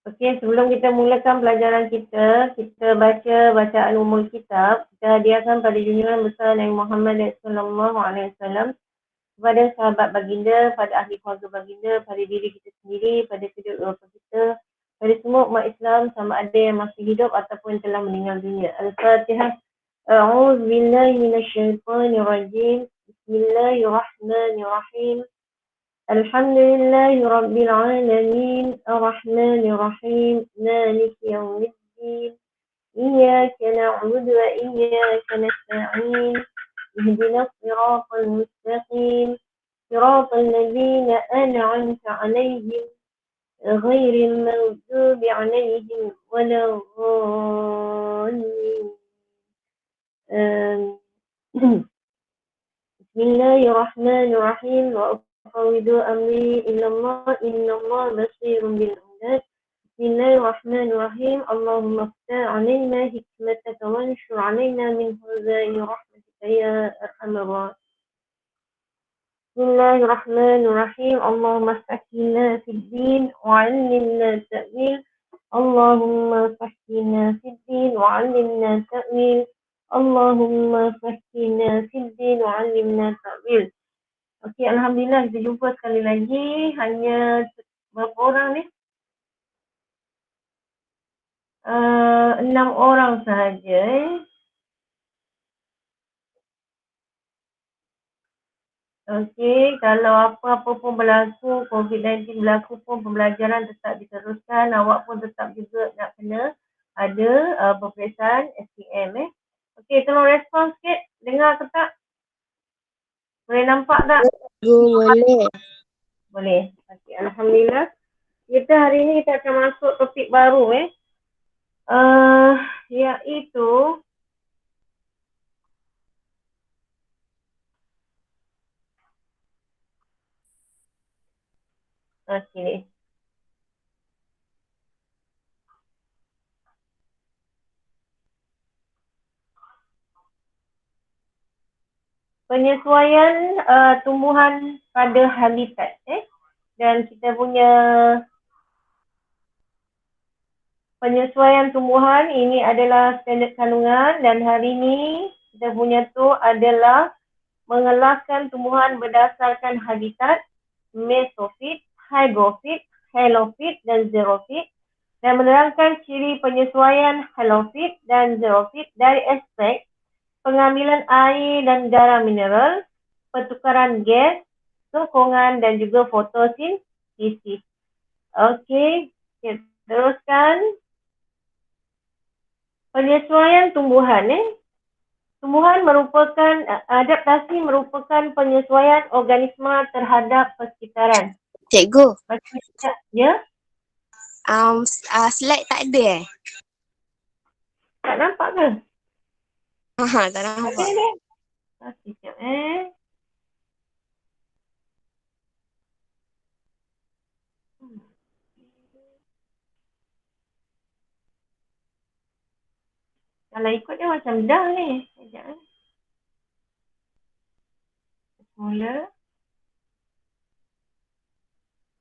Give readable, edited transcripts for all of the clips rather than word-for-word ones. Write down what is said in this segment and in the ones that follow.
Okey, sebelum kita mulakan pelajaran kita, kita baca bacaan umul kitab. Kita hadiahkan pada junjungan besar Nabi Muhammad SAW kepada sahabat baginda, pada ahli keluarga baginda, pada diri kita sendiri, pada kedua orang tua kita, pada semua umat Islam sama ada yang masih hidup ataupun telah meninggal dunia. Al-Fatihah. A'udzu billahi minasyaitonir rajim. Bismillahirrahmanirrahim. Alhamdulillahi rabbil alamin. Ar-Rahmanir Rahim. Maliki yaumiddin. Iyyaka na'budu wa iyyaka nasta'in. اهدنا الصراط المستقيم صراط الذين أنعمت عليهم غير المغضوب عليهم ولا الضالين. بسم الله الرحمن الرحيم وأفوض أمري إلى الله إن الله بصير بالعباد. بسم الله الرحمن الرحيم اللهم افتح علينا حكمتك وانشر علينا من خزائن رحمتك يا أرحم الراحمين. بسم الله الرحمن الرحيم اللهم فقهنا في الدين وعلمنا التأويل. اللهم فقهنا في الدين وعلمنا التأويل. اللهم فقهنا في الدين وعلمنا التأويل. Okey, Alhamdulillah kita jumpa sekali lagi. Hanya berapa orang ni? 6 orang sahaja. Okey, kalau apa-apa pun berlaku, COVID-19 berlaku pun pembelajaran tetap diteruskan. Awak pun tetap juga nak kena ada peperiksaan SPM. Okey, tolong respon sikit. Dengar ke tak? Boleh nampak tak? Boleh. Boleh. Okey, Alhamdulillah. Kita hari ni kita akan masuk topik baru iaitu okey. Penyesuaian tumbuhan pada habitat. Dan kita punya penyesuaian tumbuhan ini adalah standard kandungan dan hari ini kita punya tu adalah mengelaskan tumbuhan berdasarkan habitat, mesofit, hygrofit, halofit dan xerofit dan menerangkan ciri penyesuaian halofit dan xerofit dari aspek pengambilan air dan garam mineral, pertukaran gas, sokongan dan juga fotosintesis. Okey, kita teruskan. Penyesuaian tumbuhan. Tumbuhan merupakan, adaptasi merupakan penyesuaian organisma terhadap persekitaran. Cikgu, Ya? slide tak ada Tak nampak ke? tak nampak. Okey. Sekejap Kalau ikut dia macam dah ni. Sekejap Mula.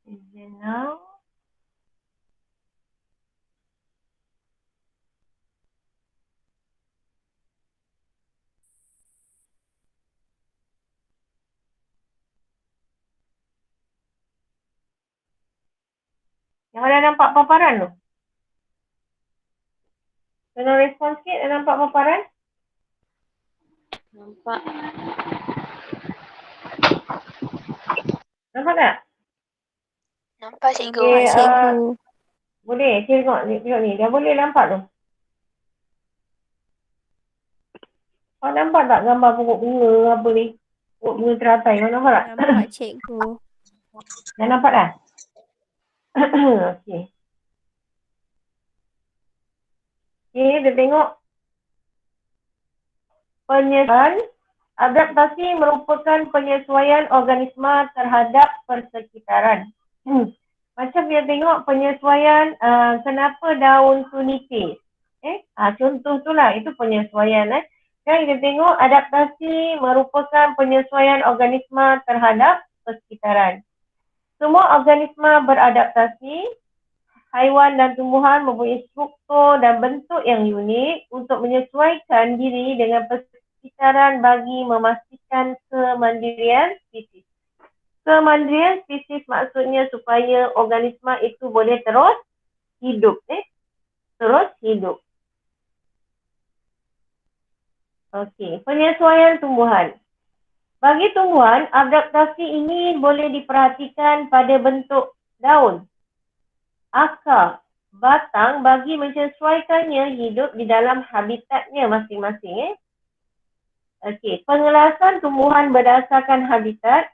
Izin now. Yang ada nampak paparan tu? Kena respon sikit, dah nampak paparan? Nampak. Nampak tak? Nampak cikgu. Okay, boleh, tengok ni. Dah boleh nampak tu? Kau nampak tak gambar pokok bunga apa ni? Pokok bunga teratai, kau nampak tak? Nampak cikgu. Dah nampak dah? Okey. Okay, kita tengok. Penyesuaian. Adaptasi merupakan penyesuaian organisma terhadap persekitaran. Macam kita tengok penyesuaian kenapa daun tu nipis. Contoh tu lah, itu penyesuaian. Kan kita tengok adaptasi merupakan penyesuaian organisma terhadap persekitaran. Semua organisma beradaptasi haiwan dan tumbuhan mempunyai struktur dan bentuk yang unik untuk menyesuaikan diri dengan persekitaran bagi memastikan kemandirian spesies. Kemandirian spesies maksudnya supaya organisma itu boleh terus hidup. Terus hidup. Okey, penyesuaian tumbuhan. Bagi tumbuhan, adaptasi ini boleh diperhatikan pada bentuk daun, akar, batang bagi menyesuaikannya hidup di dalam habitatnya masing-masing. Okey, pengelasan tumbuhan berdasarkan habitat.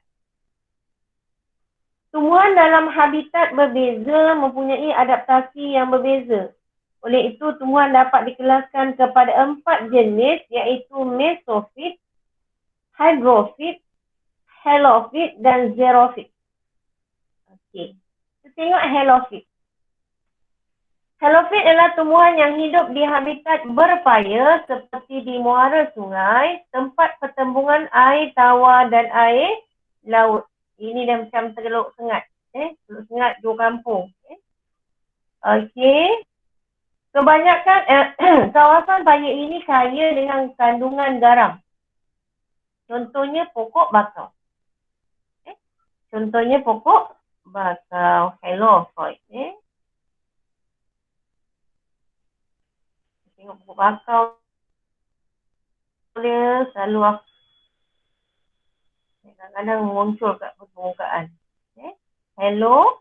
Tumbuhan dalam habitat berbeza mempunyai adaptasi yang berbeza. Oleh itu, tumbuhan dapat dikelaskan kepada 4 jenis iaitu mesofit, hygrofit, halofit dan xerofit. Okey. Kita tengok halofit. Halofit adalah tumbuhan yang hidup di habitat berpaya seperti di muara sungai, tempat pertembungan air tawar dan air laut. Ini dah macam Teluk Sengat. Teluk Sengat, Johor Kampung. Okey. Kebanyakan kawasan paya ini kaya dengan kandungan garam. Contohnya pokok bakau. Contohnya pokok bakau, halofit. Tengok pokok bakau dia selalu kadang-kadang muncul kat permukaan. Hello,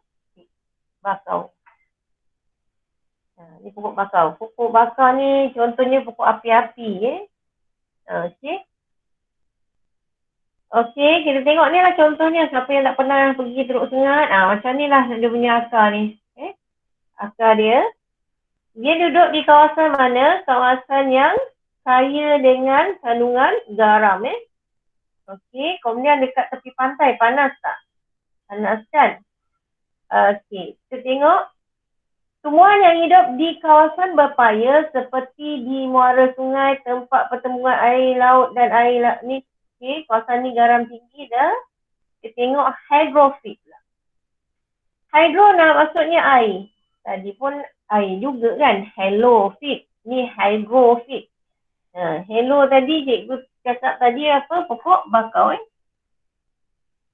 bakau. Ni pokok bakau. Pokok bakau ni contohnya pokok api-api. Okey. Okey, kita tengok ni lah contohnya. Siapa yang tak pernah pergi Teluk Sengat, macam ni lah dia punya akar ni. Akar dia. Dia duduk di kawasan mana? Kawasan yang kaya dengan kandungan garam. Okey, kemudian dekat tepi pantai, panas tak? Panas kan? Okey, kita tengok. Tumbuhan yang hidup di kawasan berpaya seperti di muara sungai, tempat pertemuan air laut dan air laut ni. Okey, kawasan ni garam tinggi dah. Kita tengok hygrofit lah. Hydro maksudnya air. Tadi pun air juga kan. Halofit. Ni hygrofit. Hello tadi cikgu cakap tadi apa? Pokok bakau.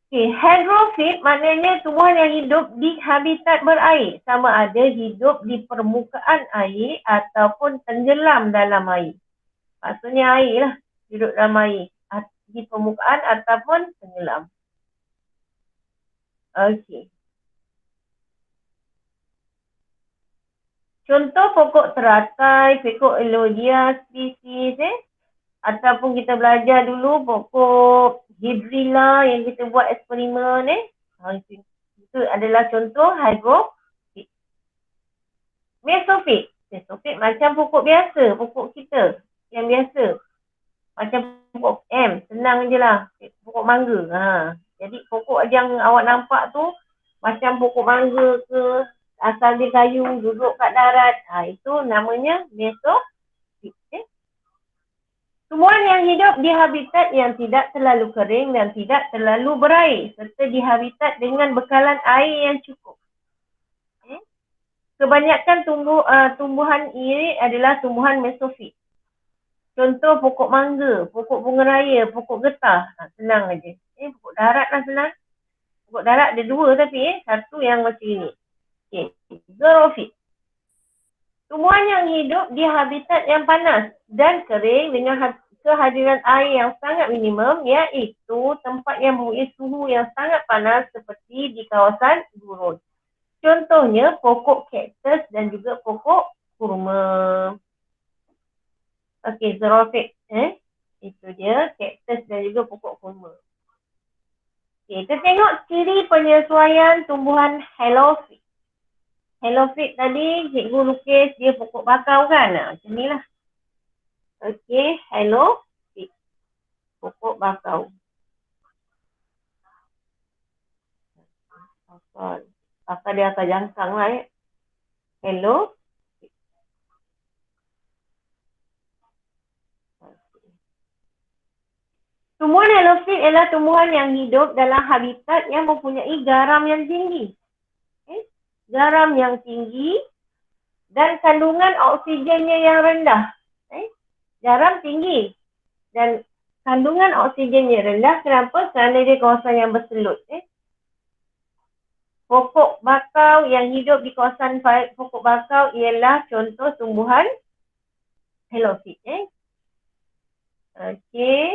Okay, hydrofit maknanya tumbuhan yang hidup di habitat berair. Sama ada hidup di permukaan air ataupun tenggelam dalam air. Maksudnya air lah. Hidup dalam air. Di permukaan ataupun tenggelam. Okey. Contoh pokok teratai, pokok Elodea spesies ataupun kita belajar dulu pokok Hydrilla yang kita buat eksperimen itu adalah contoh hygrofit. Mesofit. Mesofit macam pokok biasa, pokok kita yang biasa. Macam pokok senang je lah. Pokok mangga. Jadi pokok yang awak nampak tu macam pokok mangga ke, asal dia kayu, duduk kat darat. Itu namanya mesofit. Tumbuhan yang hidup di habitat yang tidak terlalu kering dan tidak terlalu berair serta di habitat dengan bekalan air yang cukup. Kebanyakan tumbuhan ini adalah tumbuhan mesofit. Contoh pokok mangga, pokok bunga raya, pokok getah. Senang aja. Pokok darat lah senang. Pokok darat ada 2 tapi satu yang macam ini. Xerofit. Tumbuhan yang hidup di habitat yang panas dan kering dengan kehadiran air yang sangat minimum iaitu tempat yang mempunyai suhu yang sangat panas seperti di kawasan gurun. Contohnya pokok kaktus dan juga pokok kurma. Okey, xerofit. Itu dia kaktus dan juga pokok kurma. Okey, kita tengok ciri penyesuaian tumbuhan halofit. Halofit tadi cikgu lukis dia pokok bakau kan? Macam ni lah. Okey, halofit. Pokok bakau. Akar dia akar jangkang lah Halofit. Tumbuhan halofit adalah tumbuhan yang hidup dalam habitat yang mempunyai garam yang tinggi. garam yang tinggi dan kandungan oksigennya yang rendah. Garam tinggi dan kandungan oksigennya rendah. Kenapa? Kerana dia kawasan yang berselut. Pokok bakau yang hidup di kawasan pokok bakau ialah contoh tumbuhan helofit. Okey.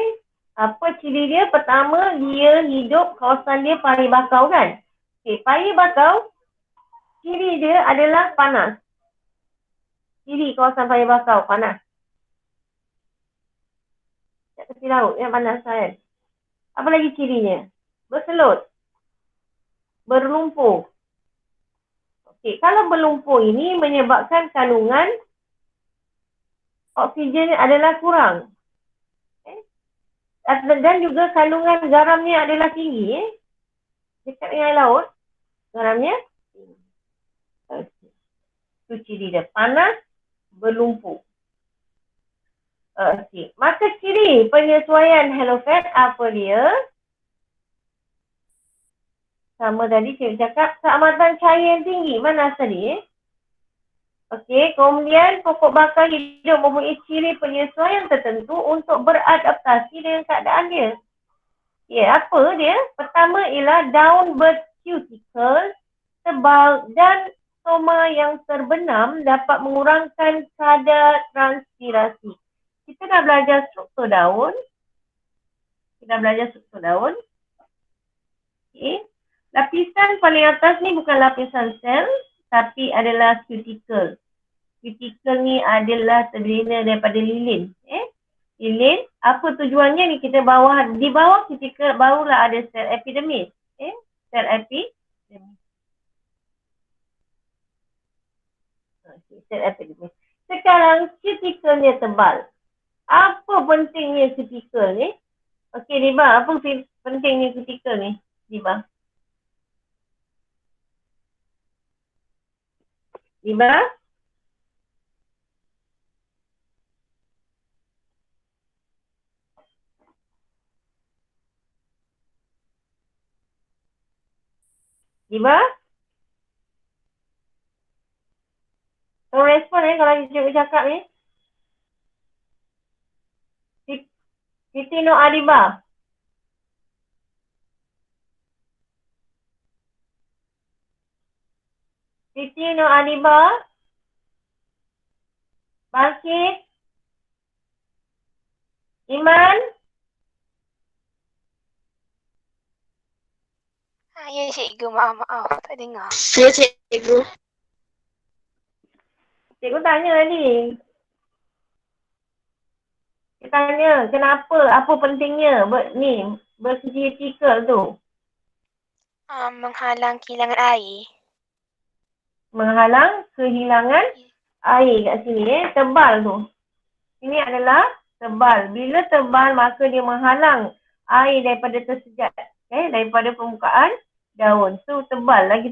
Apa ciri dia? Pertama, dia hidup kawasan dia pari bakau kan? Okey, pari bakau, ciri dia adalah panas. Ciri kawasan pari bakau, panas. Kat tepi laut yang panas kan? Apa lagi cirinya? Berselut. Berlumpur. Okey, kalau berlumpur ini menyebabkan kandungan oksigen adalah kurang. Dan juga kandungan garamnya adalah tinggi. Dekat dengan laut, garamnya tinggi. Itu ciri dia. Panas, berlumpur. Okey. Maka ciri penyesuaian halofat apa dia? Sama tadi saya cakap, keamatan cahaya yang tinggi. Mana tadi? Okey, kemudian pokok bakau hidup mempunyai ciri penyesuaian tertentu untuk beradaptasi dengan keadaan dia. Apa dia? Pertama ialah down cuticle tebal dan stoma yang terbenam dapat mengurangkan kadar transpirasi. Kita dah belajar struktur daun. Okey. Lapisan paling atas ni bukan lapisan sel, tapi adalah cuticle. Cuticle ni adalah terbina daripada lilin. Lilin, apa tujuannya ni? Kita di bawah cuticle barulah ada sel epidermis. Sel epidermis. Sel epidermis. Sekarang cuticle-nya tebal. Apa pentingnya cuticle ni? Okey, Liba, apa pentingnya cuticle ni? Liba. Liba? Liba? Kau respon kalau cikgu cakap ni. Siti Nur Adiba. Siti Nur Adiba. Bangkit. Iman. Ya cikgu, maaf. Tak dengar. Ya cikgu. Cikgu tanya tadi. Dia tanya kenapa, apa pentingnya bercuticle tu? Menghalang kehilangan air. Menghalang kehilangan air kat sini. Tebal tu. Ini adalah tebal. Bila tebal maka dia menghalang air daripada tersejat. Daripada permukaan daun. So tebal lagi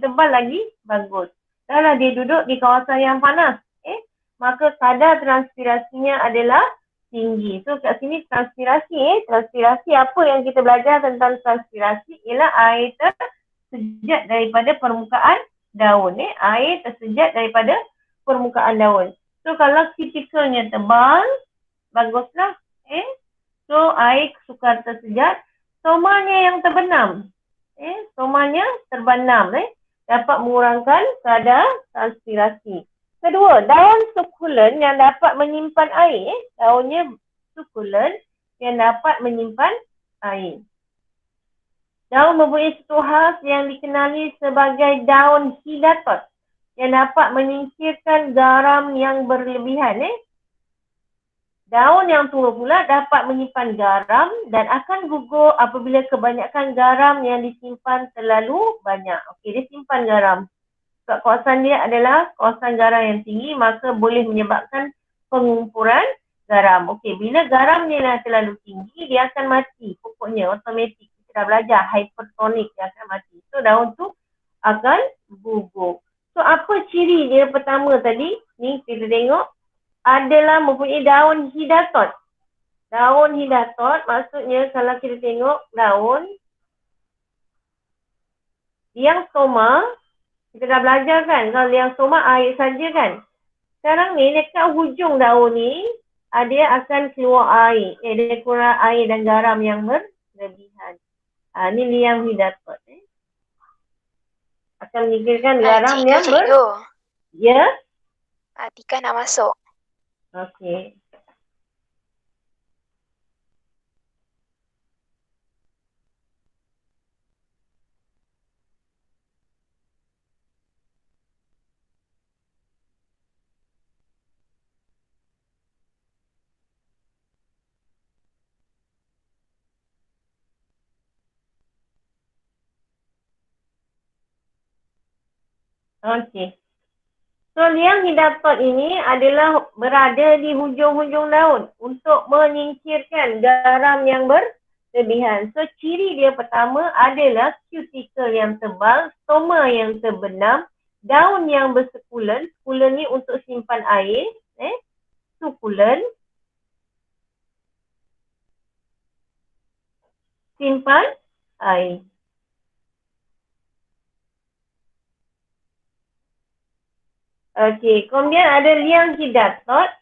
bagus. Kalau dia duduk di kawasan yang panas. Maka kadar transpirasinya adalah tinggi. So kat sini transpirasi. Transpirasi apa yang kita belajar tentang transpirasi ialah air tersejat daripada permukaan daun. Air tersejat daripada permukaan daun. So kalau cuticle-nya tebal, baguslah. So air sukar tersejat. Stomanya yang terbenam. Stomanya terbenam. Dapat mengurangkan kadar transpirasi. Kedua, daun sukulen yang dapat menyimpan air. Daunnya sukulen yang dapat menyimpan air. Daun mempunyai satu khas yang dikenali sebagai daun hidatot yang dapat menyingkirkan garam yang berlebihan. Daun yang tua pula dapat menyimpan garam dan akan gugur apabila kebanyakan garam yang disimpan terlalu banyak. Okey, dia simpan garam. Sebab kawasan dia adalah kawasan garam yang tinggi, maka boleh menyebabkan pengumpuran garam. Okey, bila garamnya dah terlalu tinggi, dia akan mati pokoknya, otomatik. Kita dah belajar, hypertonik, dia akan mati. So, daun tu akan gugur. So, apa ciri dia pertama tadi? Ni kita tengok, adalah mempunyai daun hidatot. Daun hidatot maksudnya kalau kita tengok daun yang stoma, Kita dah belajar kan, kalau liang soma air saja kan. Sekarang ni dekat hujung daun ni, dia akan keluar air. Dia kurang air dan garam yang berlebihan. Ni liang hidatot. Akan meninggalkan garam Cikgu, yang cikgu. Ya? Atika nak masuk. Okey. Okey. So, liang hidatot ini adalah berada di hujung-hujung daun untuk menyingkirkan garam yang berlebihan. So, ciri dia pertama adalah cuticle yang tebal, stoma yang terbenam, daun yang bersekulen. Sekulen ni untuk simpan air. Sukulen. Simpan air. Okey, kemudian ada liang hidatot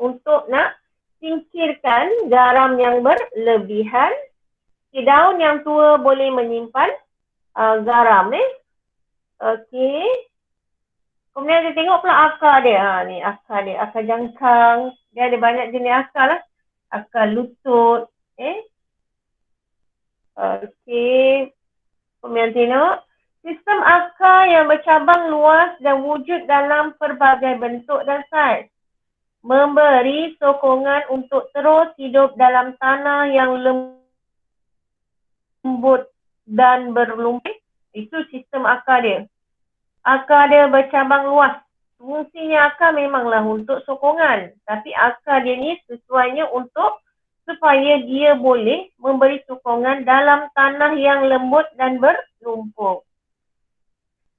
untuk nak singkirkan garam yang berlebihan. Daun yang tua boleh menyimpan garam. Okey. Kemudian kita tengok pula akar dia. Ni akar dia, akar jangkang. Dia ada banyak jenis akar lah. Akar lutut. Okey. Kemudian tengok. Sistem akar yang bercabang luas dan wujud dalam pelbagai bentuk dan saiz. Memberi sokongan untuk terus hidup dalam tanah yang lembut dan berlumpur. Itu sistem akar dia. Akar dia bercabang luas. Fungsinya akar memanglah untuk sokongan. Tapi akar dia ni sesuainya untuk supaya dia boleh memberi sokongan dalam tanah yang lembut dan berlumpur.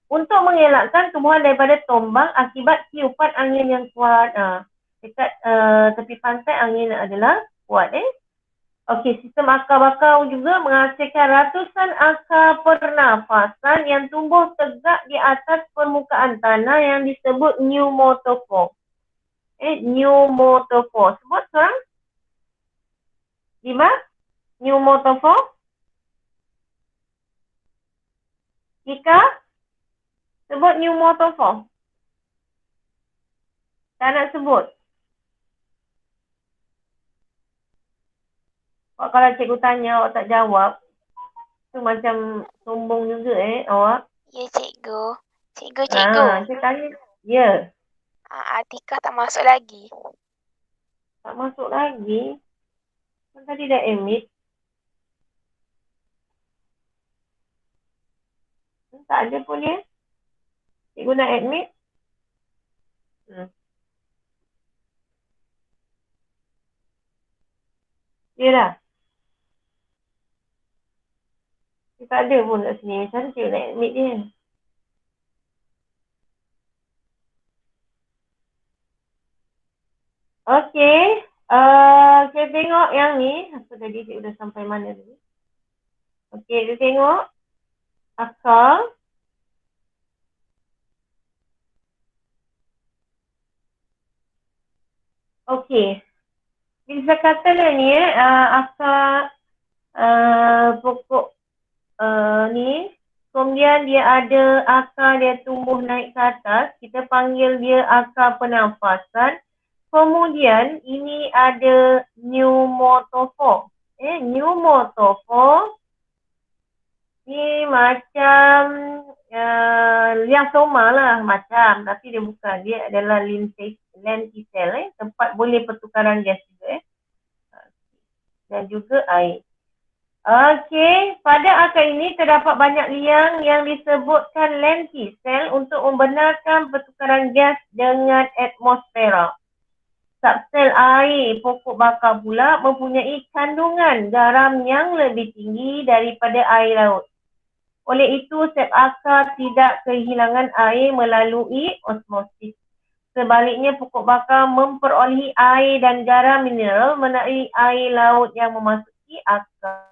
Untuk mengelakkan tumbuhan daripada tombang akibat tiupan angin yang kuat. Dekat tepi pantai angin adalah kuat. Okey, sistem akar bakau juga menghasilkan ratusan akar pernafasan yang tumbuh tegak di atas permukaan tanah yang disebut pneumotophore. Pneumotophore. Sebut seorang? Lima? Pneumotophore? Ika? Sebut pneumotophore. Tak nak sebut. Kalau cikgu tanya awak tak jawab, tu macam sombong juga awak. Ya, cikgu. Cikgu. Saya tanya. Ya. Atika tak masuk lagi. Tak masuk lagi? Kan tadi dah admit. Tak ada pun dia. Cikgu nak admit. Dia dah. Dia tak ada pun kat sini. Macam mana cikgu nak admit dia? Okey. Kita tengok yang ni. Apa tadi cikgu dah sampai mana tadi? Okey, kita tengok. Akar. Okey. Bisa katalah ni akar pokok ni. Kemudian dia ada akar dia tumbuh naik ke atas. Kita panggil dia akar pernafasan. Kemudian ini ada pneumotophore. Pneumotophore ni macam liang soma lah macam. Tapi dia bukan. Dia adalah lenticel. Tempat boleh pertukaran gas juga. Dan juga air. Okey, pada akar ini terdapat banyak liang yang disebutkan lenticel untuk membenarkan pertukaran gas dengan atmosfera. Subsel air pokok bakar pula mempunyai kandungan garam yang lebih tinggi daripada air laut. Oleh itu, sel akar tidak kehilangan air melalui osmosis. Sebaliknya, pokok bakar memperolehi air dan garam mineral melalui air laut yang memasuki akar.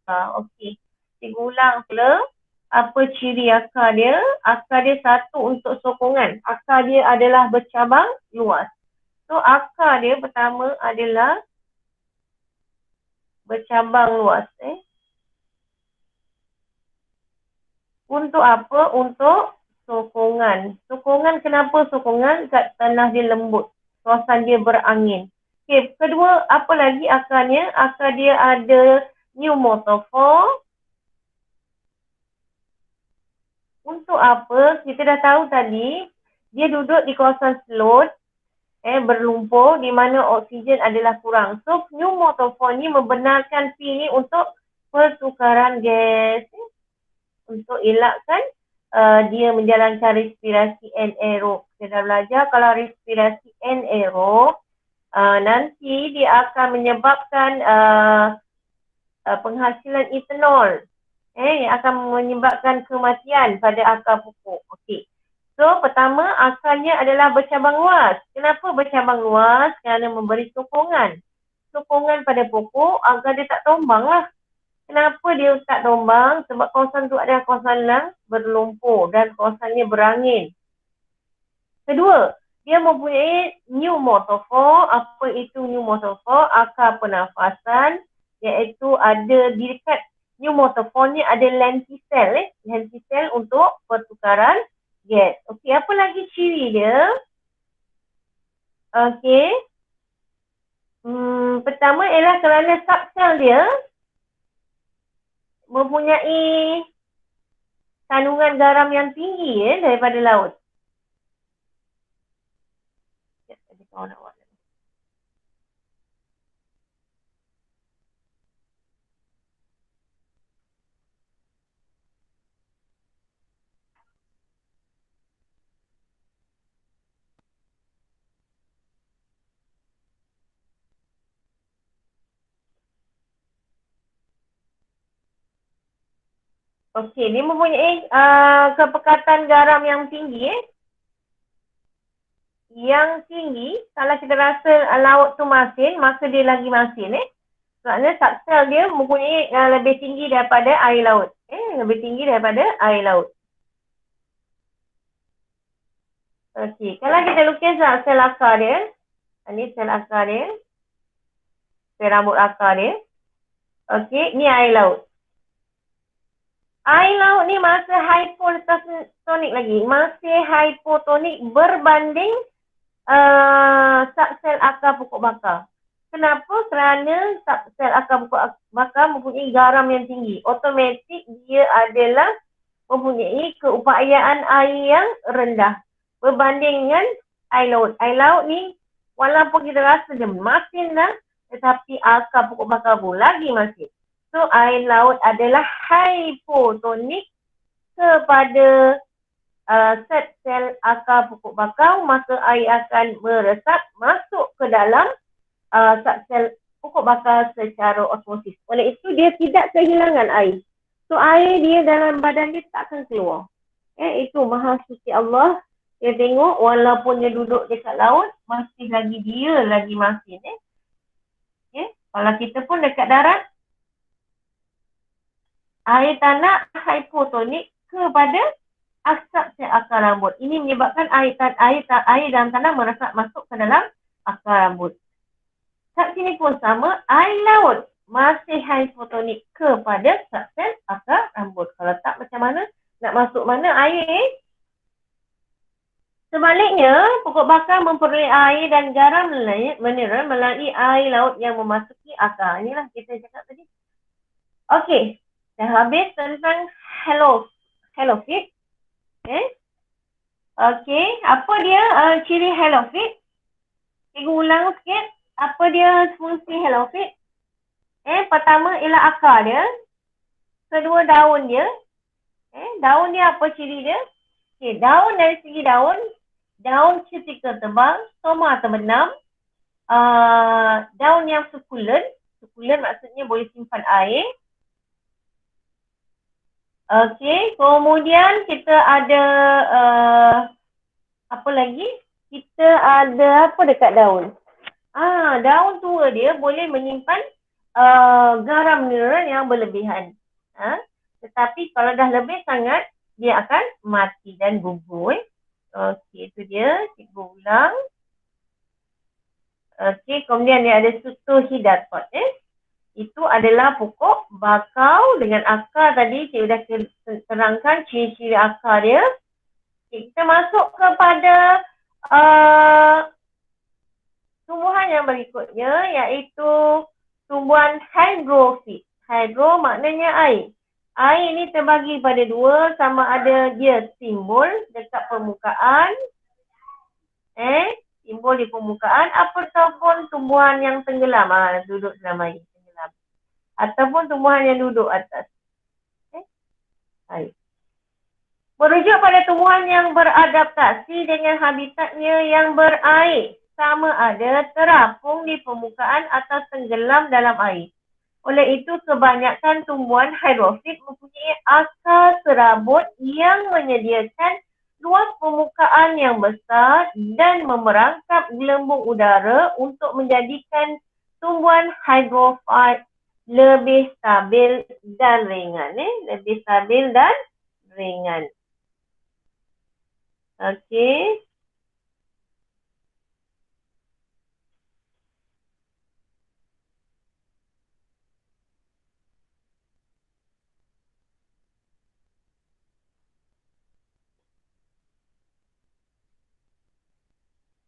Okey, cikgu ulang pula. Apa ciri akar dia? Akar dia satu untuk sokongan. Akar dia adalah bercabang luas. So, akar dia pertama adalah bercabang luas. Untuk apa? Untuk sokongan. Sokongan, kenapa sokongan? Kat tanah dia lembut. Kawasan dia berangin. Okay, kedua, apa lagi akarnya? Akar dia ada pneumotophore. Untuk apa? Kita dah tahu tadi, dia duduk di kawasan slot, berlumpur di mana oksigen adalah kurang. So, pneumotophore ni membenarkan P ni untuk pertukaran gas. Untuk elakkan dia menjalankan respirasi anaerob. Kita dah belajar kalau respirasi anaerob, nanti dia akan menyebabkan penghasilan etanol. Yang akan menyebabkan kematian pada akar pokok. Okey. So, pertama, akarnya adalah bercabang luas. Kenapa bercabang luas? Kerana memberi sokongan. Sokongan pada pokok agar dia tak tumbang lah. Kenapa dia tak tumbang? Sebab kawasan tu adalah kawasan yang berlumpur dan kawasannya berangin. Kedua, dia mempunyai pneumotophore. Apa itu pneumotophore? Akar pernafasan, iaitu ada di dekat pneumotophore ni ada lenticel. Lenticel untuk pertukaran gas. Okey, apa lagi ciri dia? Okey. Pertama ialah kerana subsel dia mempunyai kandungan garam yang tinggi daripada laut. Okey, dia mempunyai kepekatan garam yang tinggi. Yang tinggi, kalau kita rasa laut tu masin, maka dia lagi masin. Sebabnya subsel dia mempunyai lebih tinggi daripada air laut. Lebih tinggi daripada air laut. Okey, kalau kita lukis sel akar dia. Ini sel akar dia. Sel rambut akar dia. Okey, ni air laut. Air laut ni masih hypotonik lagi. Masih hypotonik berbanding subsel akar pokok bakar. Kenapa? Kerana subsel akar pokok bakar mempunyai garam yang tinggi. Automatik dia adalah mempunyai keupayaan air yang rendah berbanding dengan air laut. Air laut ni walaupun kita rasa dia masin dah, tetapi akar pokok bakar pun lagi masin. So, air laut adalah hypotonik kepada sel akar pokok bakar, maka air akan meresap masuk ke dalam sel pokok bakar secara osmosis. Oleh itu, dia tidak kehilangan air. So, air dia dalam badan dia tak akan keluar. Itu maha suci Allah. Dia tengok walaupun dia duduk dekat laut, masih lagi dia lagi masin. Kalau kita pun dekat darat, air tanah hypotonik kepada asap sel akar rambut. Ini menyebabkan air dalam tanah meresap masuk ke dalam akar rambut. Kat sini pun sama, air laut masih hypotonik kepada sel akar rambut. Kalau tak, macam mana? Nak masuk mana air? Sebaliknya, pokok bakar memperoleh air dan garam mineral melalui air laut yang memasuki akar. Inilah kita cakap tadi. Okey. Dah habis tentang halophyte. Okey, apa dia ciri halophyte? Cikgu ulang sikit. Apa dia fungsi halophyte? Pertama ialah akar dia. Kedua, daun dia. Daun dia apa ciri dia? Okey, daun dari segi daun cutikal tebal, stoma terbenam, daun yang sukulen maksudnya boleh simpan air. Okey, kemudian kita ada apa lagi? Kita ada apa dekat daun? Daun tua dia boleh menyimpan garam mineral yang berlebihan. Tetapi kalau dah lebih sangat, dia akan mati dan gugur. Okey, itu dia. Cikgu ulang. Okey, kemudian dia ada Sutohidatot. Itu adalah pokok bakau dengan akar tadi. Cikgu dah terangkan ciri-ciri akar dia. Kita masuk kepada tumbuhan yang berikutnya, iaitu tumbuhan hydrofit. Hydro maknanya air. Air ini terbagi pada dua, sama ada dia simbol dekat permukaan, simbol di permukaan, ataupun tumbuhan yang tenggelam, duduk dalam air, tenggelam. Ataupun tumbuhan yang duduk atas air. Merujuk pada tumbuhan yang beradaptasi dengan habitatnya yang berair, sama ada terapung di permukaan atau tenggelam dalam air. Oleh itu, kebanyakan tumbuhan hydrofit mempunyai akar serabut yang menyediakan luas permukaan yang besar dan memerangkap gelembung udara untuk menjadikan tumbuhan hydrofit lebih stabil dan ringan. Lebih stabil dan ringan. Okey.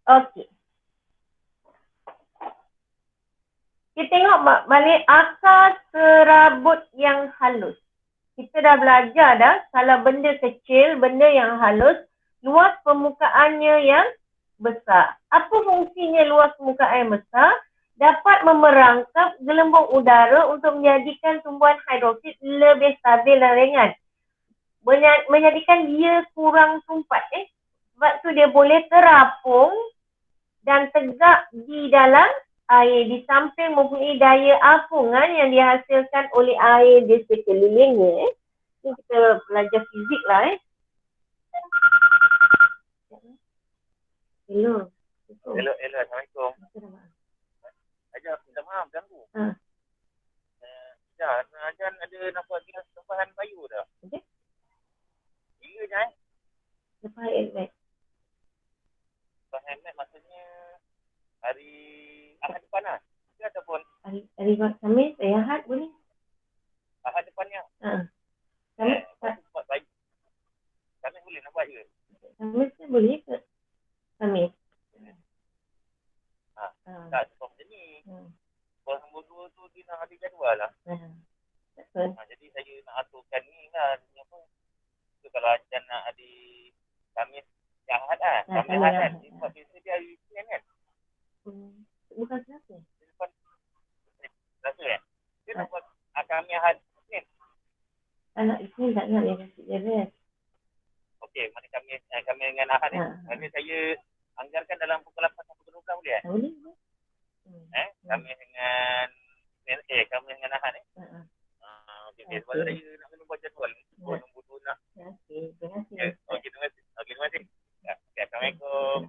Okey. Kita tengok balik akar serabut yang halus. Kita dah belajar dah, kalau benda kecil, benda yang halus, luas permukaannya yang besar. Apa fungsinya luas permukaan yang besar? Dapat memerangkap gelembung udara untuk menjadikan tumbuhan hydrofit lebih stabil dan ringan. Menjadikan dia kurang tumpat. Sebab tu dia boleh terapung dan tegak di dalam air, di samping mempunyai daya apungan yang dihasilkan oleh air di sekelilingnya. Ini kita belajar fizik lah. Hello. Hello, Assalamualaikum. Ajar, minta maaf ganggu. Ajar, Ajar ada nampak tempahan kayu dah. Okey. Iya, Jan. Lepas helmet. Tempahan helmet maksudnya hari Ahad depan lah. Ke ataupun Hari Khamis, Ahad boleh? Ahad depannya. Khamis buat baik. Khamis boleh nak buat ke? Khamis ni boleh ke? Khamis. Tak, sebab macam ni. Kalau nombor 2 tu dia nak ada jadual lah. Jadi saya nak aturkan ni lah. So, kalau Ajar nak ada Khamis Ahad lah. Khamis Ahad kan. Sebab biasa dia hari Isnin kan? Bukan Selasa. Selasa kan? Dia nak buat Khamis Ahad Isnin. Anak Isnin tak nak dia kasi dia rest. Okey, mana Khamis dengan Ahad ni. Nanti saya anggarkan dalam pukul 8 sampai pukul 12 boleh? Boleh. Khamis dengan Khamis dengan Ahad ni. Okey, sebab saya nak kena buat jadual. Nombor 2 nak. Okey, terima kasih. Okey, terima kasih. Okey, Assalamualaikum.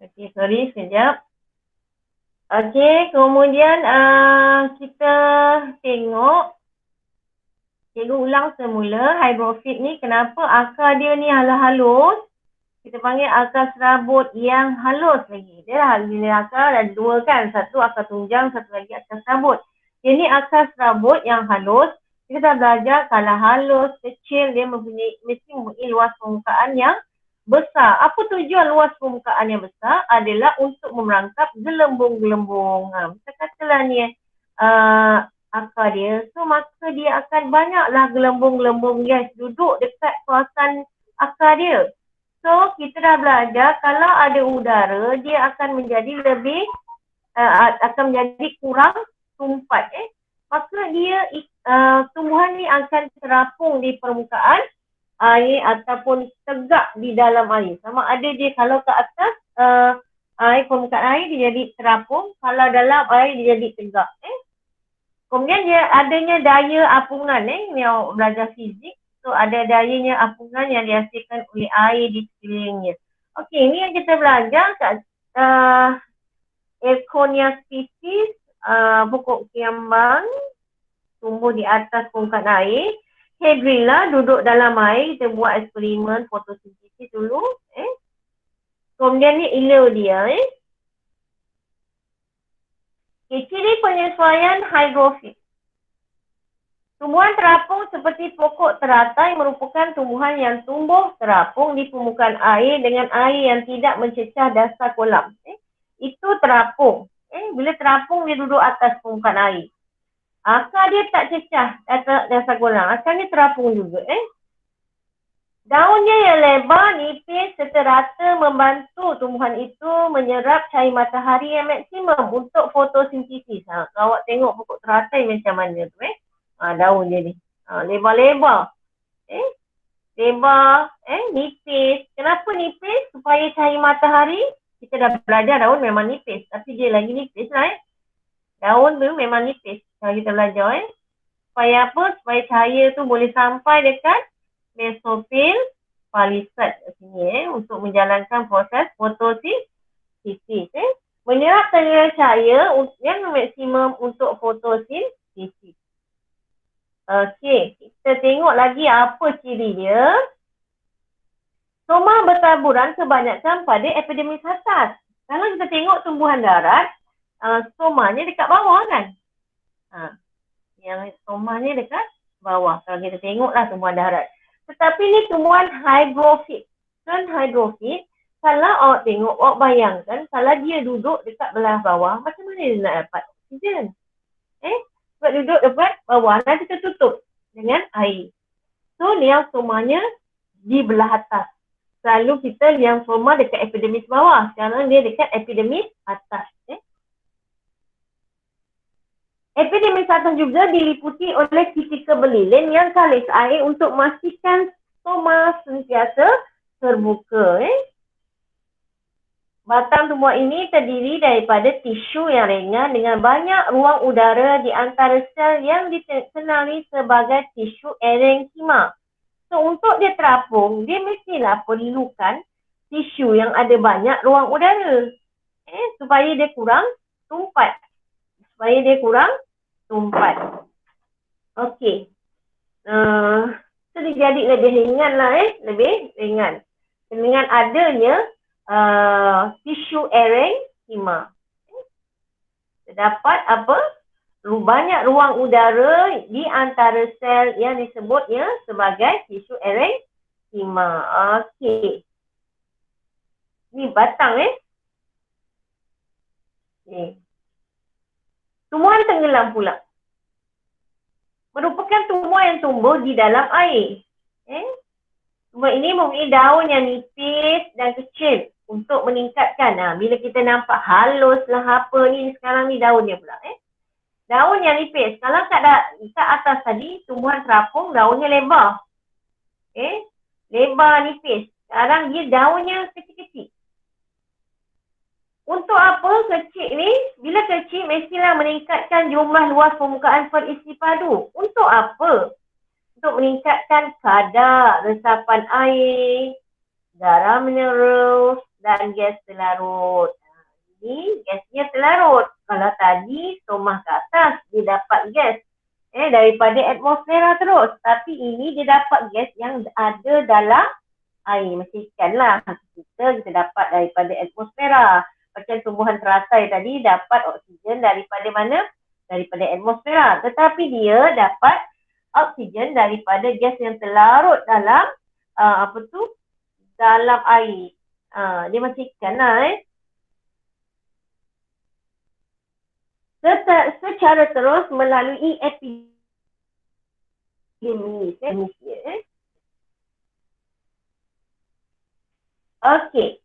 Okey, sorry sekejap. Okey, kemudian kita tengok. Cikgu ulang semula, hydrofit ni kenapa akar dia ni halus? Kita panggil akar serabut yang halus lagi. Dia dah jenis akar ada dua kan. Satu akar tunjang, satu lagi akar serabut. Ini akar serabut yang halus. Kita dah belajar kalau halus, kecil, dia mesti mempunyai luas permukaan yang besar. Apa tujuan luas permukaan yang besar? Adalah untuk memerangkap gelembung-gelembung. Kita katalah ni akar dia. So, maka dia akan banyaklah gelembung-gelembung guys duduk dekat kawasan akar dia. So, kita dah belajar kalau ada udara, dia akan menjadi lebih, akan menjadi kurang tumpat. Maka dia, tumbuhan ni akan terapung di permukaan air ataupun tegak di dalam air. Sama ada dia kalau ke atas, permukaan air dia jadi terapung, kalau dalam air dia jadi tegak. Kemudian dia adanya daya apungan, yang belajar fizik. So, ada dayanya apungan yang dihasilkan oleh air di sekelilingnya. Okey, ini yang kita belajar kat Erconia species, pokok kiambang. tumbuh di atas permukaan air. Hadrilla duduk dalam air, kita buat eksperimen fotosintesis dulu. Kemudian ni Eleudia. Ciri penyesuaian hidrofit. Tumbuhan terapung seperti pokok teratai merupakan tumbuhan yang tumbuh terapung di permukaan air dengan air yang tidak mencecah dasar kolam. Itu terapung. Bila terapung dia duduk atas permukaan air. Akar dia tak cecah dasar kolam. Akar dia terapung juga. Daunnya yang lebar, nipis serta rata membantu tumbuhan itu menyerap cahaya matahari yang maksimum untuk fotosintesis. Kalau awak tengok pokok teratai macam mana tu daun dia ni. Lebar-lebar. Lebar, nipis. Kenapa nipis? Supaya cahaya matahari, kita dah belajar daun memang nipis. Tapi dia lagi nipis lah Daun tu memang nipis. Kalau kita belajar Supaya apa? Supaya cahaya tu boleh sampai dekat mesofil palisade kat sini untuk menjalankan proses fotosintesis. Menyerap aliran cahaya yang maksimum untuk fotosintesis. Okey, kita tengok lagi apa ciri dia. Soma bertaburan kebanyakan pada epidermis atas. Kalau kita tengok tumbuhan darat, somanya dekat bawah kan? Yang somanya dekat bawah. Kalau kita tengoklah tumbuhan darat. Tetapi ni tumbuhan hidrofit. Dan hidrofit, kalau awak tengok, awak bayangkan kalau dia duduk dekat belah bawah, macam mana dia nak dapat oksigen? Sebab duduk dekat bawah, nanti tertutup dengan air. So, liang somanya di belah atas. Selalu kita liang soma dekat epidermis bawah. Sekarang dia dekat epidermis atas. Epidermis atas juga diliputi oleh kutikel belilin yang kalis air untuk memastikan soma sentiasa terbuka. Batang tumbuhan ini terdiri daripada tisu yang ringan dengan banyak ruang udara di antara sel yang dikenali sebagai tisu erenkima. So, untuk dia terapung, dia mestilah perlukan tisu yang ada banyak ruang udara. Supaya dia kurang tumpat. Okey. So, dia jadi lebih ringan lah lebih ringan. Dengan adanya tisu erenkima. Terdapat apa? Banyak ruang udara di antara sel yang disebutnya sebagai tisu erenkima. Okey. Ni batang Okay. Tumbuhan tenggelam pula. Merupakan tumbuhan yang tumbuh di dalam air. Tumbuhan ini mempunyai daun yang nipis dan kecil untuk meningkatkan. Bila kita nampak halus lah apa ni, sekarang ni daunnya pula. Daun yang nipis. Kalau kat atas tadi, tumbuhan terapung, daunnya lebar. Lebar, nipis. Sekarang dia daunnya kecil-kecil. Untuk apa kecil ni? Bila kecil, mestilah meningkatkan jumlah luas permukaan perisi padu. Untuk apa? Untuk meningkatkan kadar resapan air, garam mineral dan gas telarut. Ini gasnya telarut. Kalau tadi stomah ke atas, dia dapat gas daripada atmosfera terus. Tapi ini dia dapat gas yang ada dalam air. Macam ikan lah. Kita dapat daripada atmosfera. Macam tumbuhan teratai tadi dapat oksigen daripada mana? Daripada atmosfera. Tetapi dia dapat oksigen daripada gas yang terlarut dalam dalam air. Dia macam ikan lah secara terus melalui epidermis. Okey.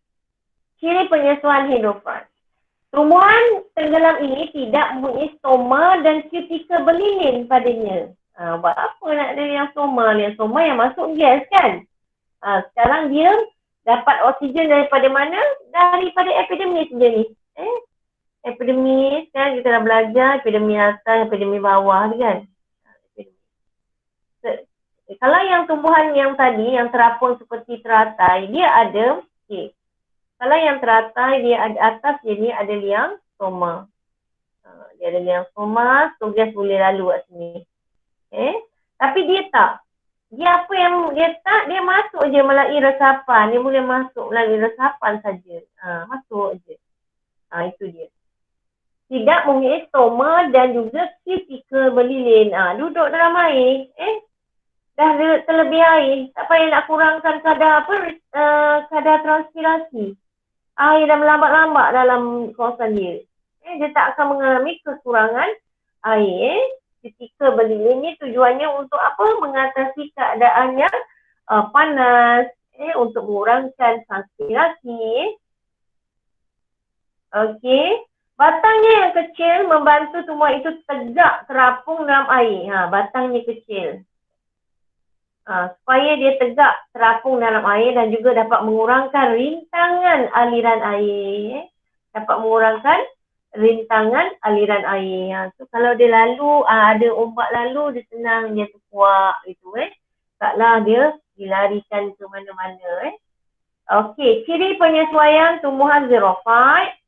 Ciri penyesuaian hidrofan. Tumbuhan tenggelam ini tidak mempunyai stoma dan kutikel belilin padanya. Buat apa nak ada yang stoma? Yang stoma yang masuk gas kan? Sekarang dia dapat oksigen daripada mana? Daripada epidermis dia ni. Epidermis kan, kita dah belajar epidermis atas, epidermis bawah kan. Kalau yang tumbuhan yang tadi, yang terapung seperti teratai, dia ada, kalau yang teratai, dia ada atas dia ni ada liang stoma. Dia ada liang stoma, so gas boleh lalu kat sini. Tapi dia tak. Dia apa yang dia tak, dia masuk je melalui resapan. Dia boleh masuk melalui resapan saja. Masuk je. Itu dia. Tidak mempunyai stoma dan juga kutikel berlilin. Duduk dalam air. Dah terlebih air. Tak payah nak kurangkan kadar kadar transpirasi. Air dah melambat-lambat dalam kawasan dia. Dia tak akan mengalami kekurangan air. Ketika berlilin ni tujuannya untuk apa? Mengatasi keadaan yang panas. Untuk mengurangkan transpirasi. Okey. Batangnya yang kecil membantu tumbuhan itu tegak terapung dalam air. Batangnya kecil. Supaya dia tegak terapung dalam air dan juga dapat mengurangkan rintangan aliran air. Dapat mengurangkan rintangan aliran air. So, kalau dia lalu, ada ombak lalu, dia senang, dia terkuak gitu. Taklah dia dilarikan ke mana-mana. Okey, ciri penyesuaian tumbuhan xerophyte.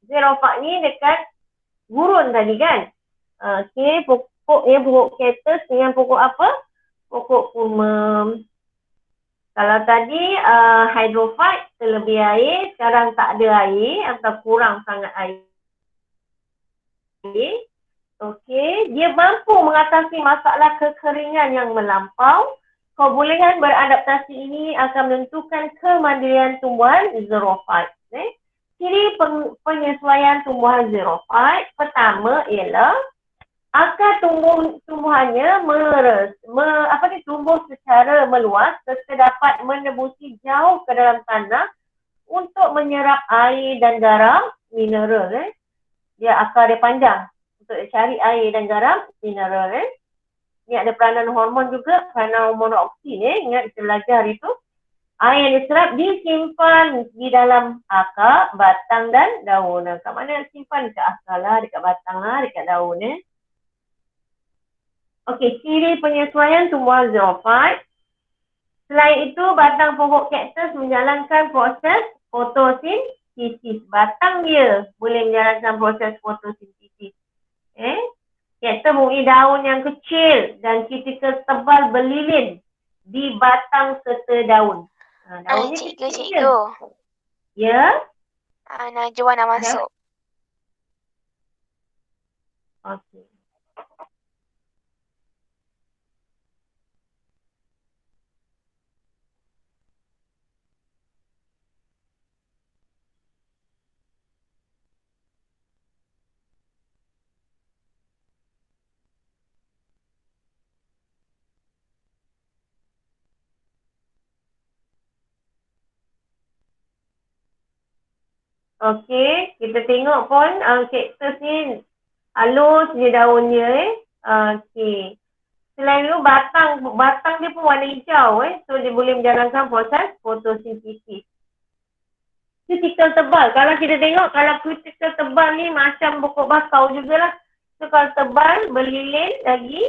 Xerophyte ni dekat gurun tadi kan. Okey, pokoknya pokok cactus dengan pokok apa? Pokok pulmum. Kalau tadi hydrophyte terlebih air, sekarang tak ada air atau kurang sangat air. Okey, dia mampu mengatasi masalah kekeringan yang melampau. Kebolehan beradaptasi ini akan menentukan kemandirian tumbuhan xerophyte. Ciri penyesuaian tumbuhan xerophyte pertama ialah akar tumbuhannya tumbuh secara meluas serta dapat menembusi jauh ke dalam tanah untuk menyerap air dan garam mineral. Dia akar dia panjang untuk cari air dan garam mineral. Ni ada peranan hormon juga, peranan hormon oksin. Ingat kita belajar itu. Air yang diserap disimpan di dalam akar, batang dan daun. Kat mana simpan? Dekat akar lah, dekat batang lah, dekat daun. Okey, ciri penyesuaian tumbuhan xerophyte. Selain itu, batang pokok kaktus menjalankan proses fotosintesis. Batang dia boleh menjalankan proses fotosintesis. Kaktus mempunyai daun yang kecil dan kutikel tebal berlilin di batang serta daun. Daunnya Cikgu, kecil cikgu. je. Ya? Najwa nak masuk. Okey. Okey, kita tengok pun kaktus ni halus je daunnya. Okey. Selain itu batang dia pun warna hijau. So dia boleh menjalankan proses fotosintesis. Kutikel tebal. Kalau kita tengok, kalau kutikel tebal ni macam pokok bakau jugalah. So kalau tebal, berlilin lagi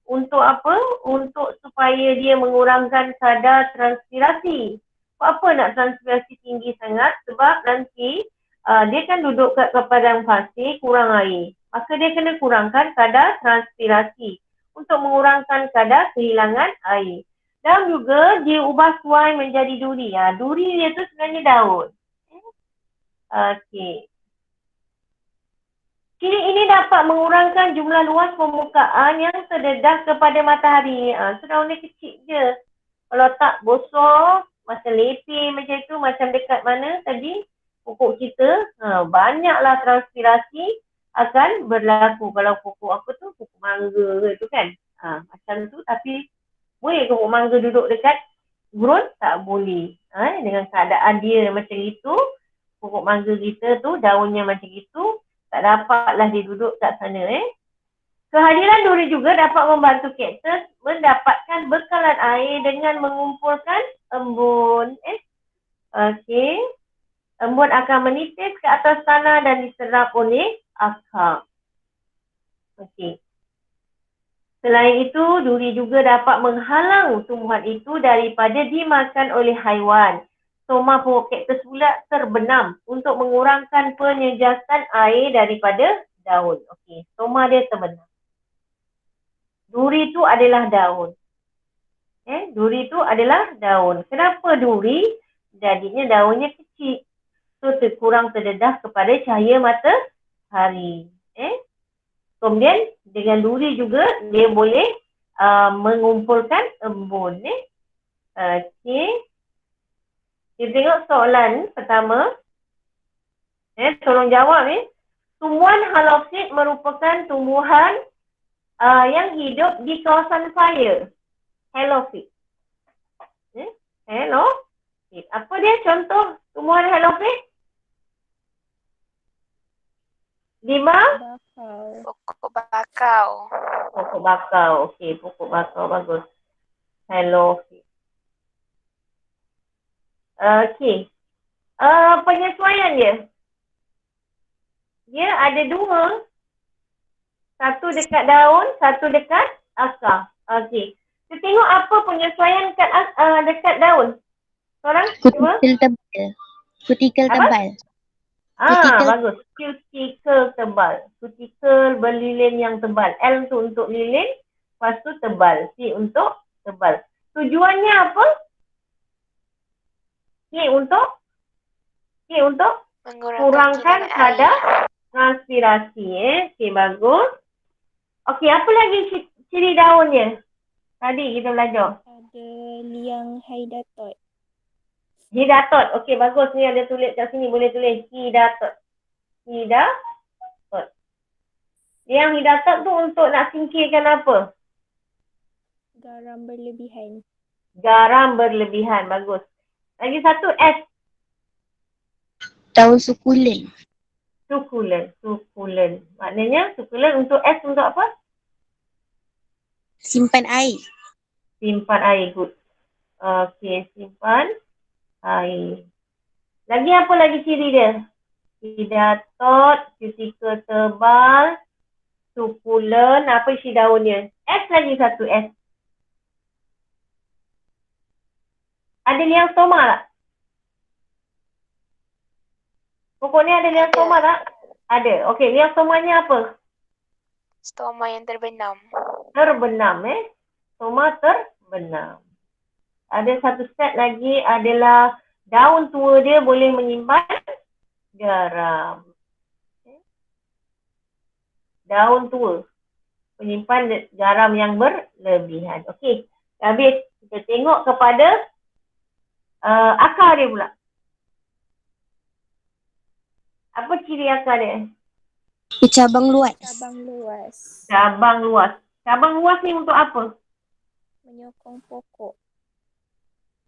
untuk apa? Untuk supaya dia mengurangkan kadar transpirasi. Apa nak transpirasi tinggi sangat? Sebab nanti dia kan duduk kat padang pasir, kurang air. Maka dia kena kurangkan kadar transpirasi untuk mengurangkan kadar kehilangan air. Dan juga dia ubah tuai menjadi duri. Duri dia tu sebenarnya daun. Okey. Ciri ini dapat mengurangkan jumlah luas permukaan yang terdedah kepada matahari. So daunnya kecil je. Kalau tak bosor, macam lepeh macam tu, macam dekat mana tadi pokok kita, banyaklah transpirasi akan berlaku. Kalau pokok apa tu, pokok mangga ke tu kan. Macam tu, tapi boleh ke pokok mangga duduk dekat gurun? Tak boleh. Dengan keadaan dia macam itu, pokok mangga kita tu daunnya macam itu, tak dapatlah dia duduk kat sana. Kehadiran duri juga dapat membantu kaktus mendapatkan bekalan air dengan mengumpulkan embun. Okey. Embun akan menipis ke atas tanah dan diserap oleh akar. Okey. Selain itu, duri juga dapat menghalang tumbuhan itu daripada dimakan oleh haiwan. Stoma pokok kaktus pula terbenam untuk mengurangkan penyejasan air daripada daun. Okey, stoma dia terbenam. Duri itu adalah daun. Duri itu adalah daun. Kenapa duri? Jadinya daunnya kecil. So, kurang terdedah kepada cahaya matahari. Kemudian dengan duri juga dia boleh mengumpulkan embun. Okey. Kita tengok soalan pertama. Tolong jawab ni. Tumbuhan halofit merupakan tumbuhan yang hidup di kawasan fire. Halofit. Halofit. Apa dia contoh tumbuhan halofit? Lima? Pokok bakau. Pokok bakau. Okey, pokok bakau bagus. Halofit. Okey. Penyesuaian dia. Dia ada dua. Satu dekat daun, satu dekat akar. Okey. Kita tengok apa penyesuaian dekat daun. Seorang cuba. Kutikel tebal. Bagus. Kutikel tebal. Kutikel berlilin yang tebal. L tu untuk lilin. Lepas tu tebal. T untuk tebal. Tujuannya apa? T untuk kurangkan kadar transpirasi. Okey, bagus. Okey, apa lagi ciri daunnya? Tadi kita belajar. Ada liang hidatot. Hidatot. Okey, bagus. Ni ada tulis kat sini. Boleh tulis hidatot. Hidatot. Liang hidatot tu untuk nak singkirkan apa? Garam berlebihan. Garam berlebihan. Bagus. Lagi satu S. Daun sukulen. Sukulen. Maknanya sukulen untuk S untuk apa? Simpan air. Simpan air. Good. Okey, simpan air. Lagi apa lagi ciri dia? Hidatot, kutikel tebal, sukulen. Apa isi daunnya? S lagi satu S. Ada liang stoma tak? Pokok ni ada liang stoma tak? Ada. Okey, liang stomanya apa? Stoma yang terbenam. Terbenam. Stoma terbenam. Ada satu set lagi adalah daun tua dia boleh menyimpan garam. Daun tua menyimpan garam yang berlebihan. Okey, habis kita tengok kepada akar dia pula. Apa ciri akar dia? Bercabang luas. Cabang luas. Cabang luas ni untuk apa? Menyokong pokok.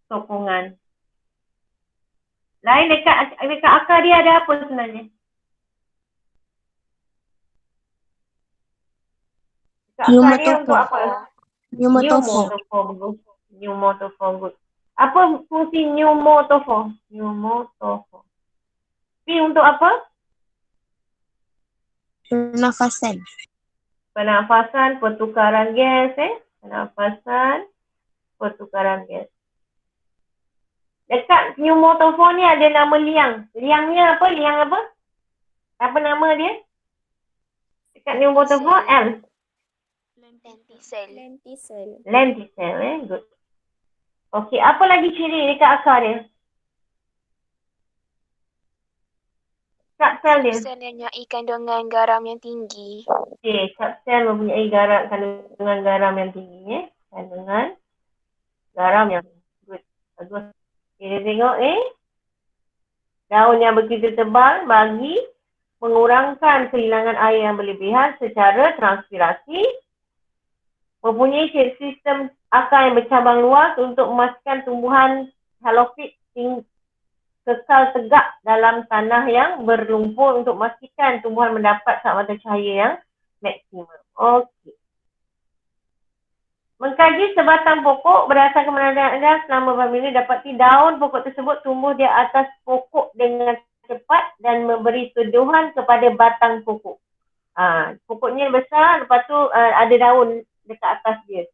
Sokongan. Lain dekat akar dia ada apa sebenarnya? Dekat akar dia untuk apa? Pneumotofo. Apa fungsi pneumotofo? P untuk apa? Pernafasan, pertukaran gas. Pertukaran gas. Dekat pneumotofo ni ada nama liang. Liangnya apa? Liang apa? Apa nama dia? Dekat pneumotofo L. Lenticel. Good. Okey, apa lagi ciri dekat akar dia? Subsel dia. Sel yang mempunyai kandungan garam yang tinggi. Okey, subsel mempunyai kandungan garam yang tinggi. Kandungan garam yang good. Bagus. Kita tengok daun yang begitu tebal bagi mengurangkan kehilangan air yang berlebihan secara transpirasi. Mempunyai sistem akar yang bercabang luas untuk memastikan tumbuhan halofit kekal tegak dalam tanah yang berlumpur untuk memastikan tumbuhan mendapat mata cahaya yang maksimum. Okey. Mengkaji sebatang pokok berdasarkan penelitian anda selama beberapa minggu dapati daun pokok tersebut tumbuh di atas pokok dengan cepat dan memberi tuduhan kepada batang pokok. Pokoknya besar, lepas tu ada daun dekat atas dia.